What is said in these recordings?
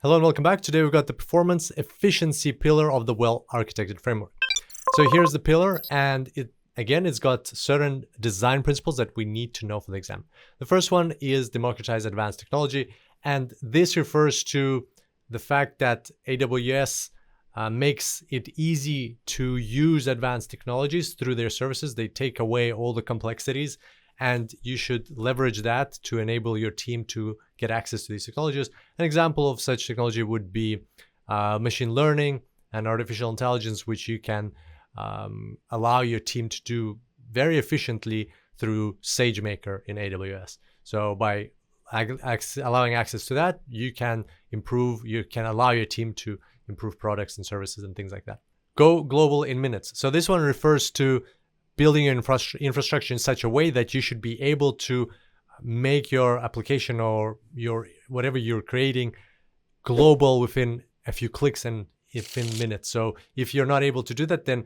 Hello and welcome back. Today we've got the performance efficiency pillar of the Well-Architected Framework. So here's the pillar, and it's got certain design principles that we need to know for the exam. The first one is democratize advanced technology, and this refers to the fact that AWS makes it easy to use advanced technologies through their services. They take away all the complexities, and you should leverage that to enable your team to get access to these technologies. An example of such technology would be machine learning and artificial intelligence, which you can allow your team to do very efficiently through SageMaker in AWS. So by allowing access to that, you can allow your team to improve products and services and things like that. Go global in minutes. So this one refers to building your infrastructure in such a way that you should be able to make your application or your whatever you're creating global within a few clicks and within minutes. So if you're not able to do that, then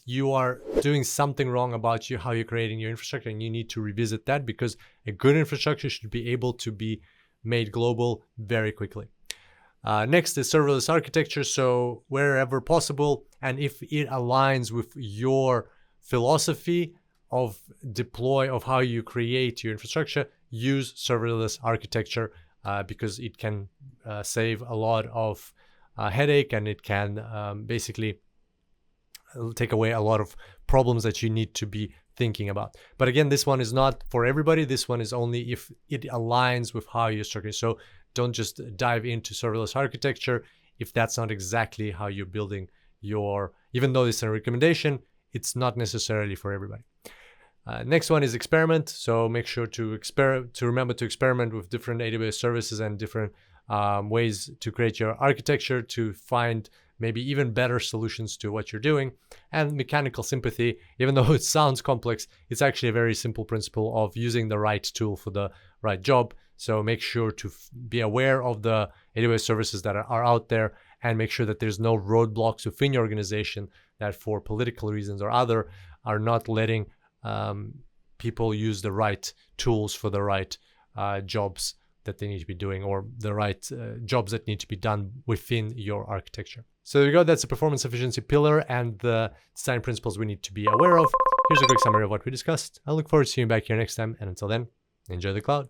you are doing something wrong about how you're creating your infrastructure, and you need to revisit that, because a good infrastructure should be able to be made global very quickly. Next is serverless architecture. So wherever possible, and if it aligns with your philosophy of how you create your infrastructure, use serverless architecture because it can save a lot of headache, and it can basically take away a lot of problems that you need to be thinking about. But again, this one is not for everybody. This one is only if it aligns with how you're structuring. So don't just dive into serverless architecture if that's not exactly how you're building even though it's a recommendation, it's not necessarily for everybody. Next one is experiment. So make sure to remember to experiment with different AWS services and different ways to create your architecture to find maybe even better solutions to what you're doing. And mechanical sympathy, even though it sounds complex, it's actually a very simple principle of using the right tool for the right job. So make sure to be aware of the AWS services that are out there, and make sure that there's no roadblocks within your organization that for political reasons or other are not letting people use the right tools for the right jobs that they need to be doing, or the right jobs that need to be done within your architecture. So there you go. That's the performance efficiency pillar and the design principles we need to be aware of. Here's a quick summary of what we discussed. I look forward to seeing you back here next time. And until then, enjoy the cloud.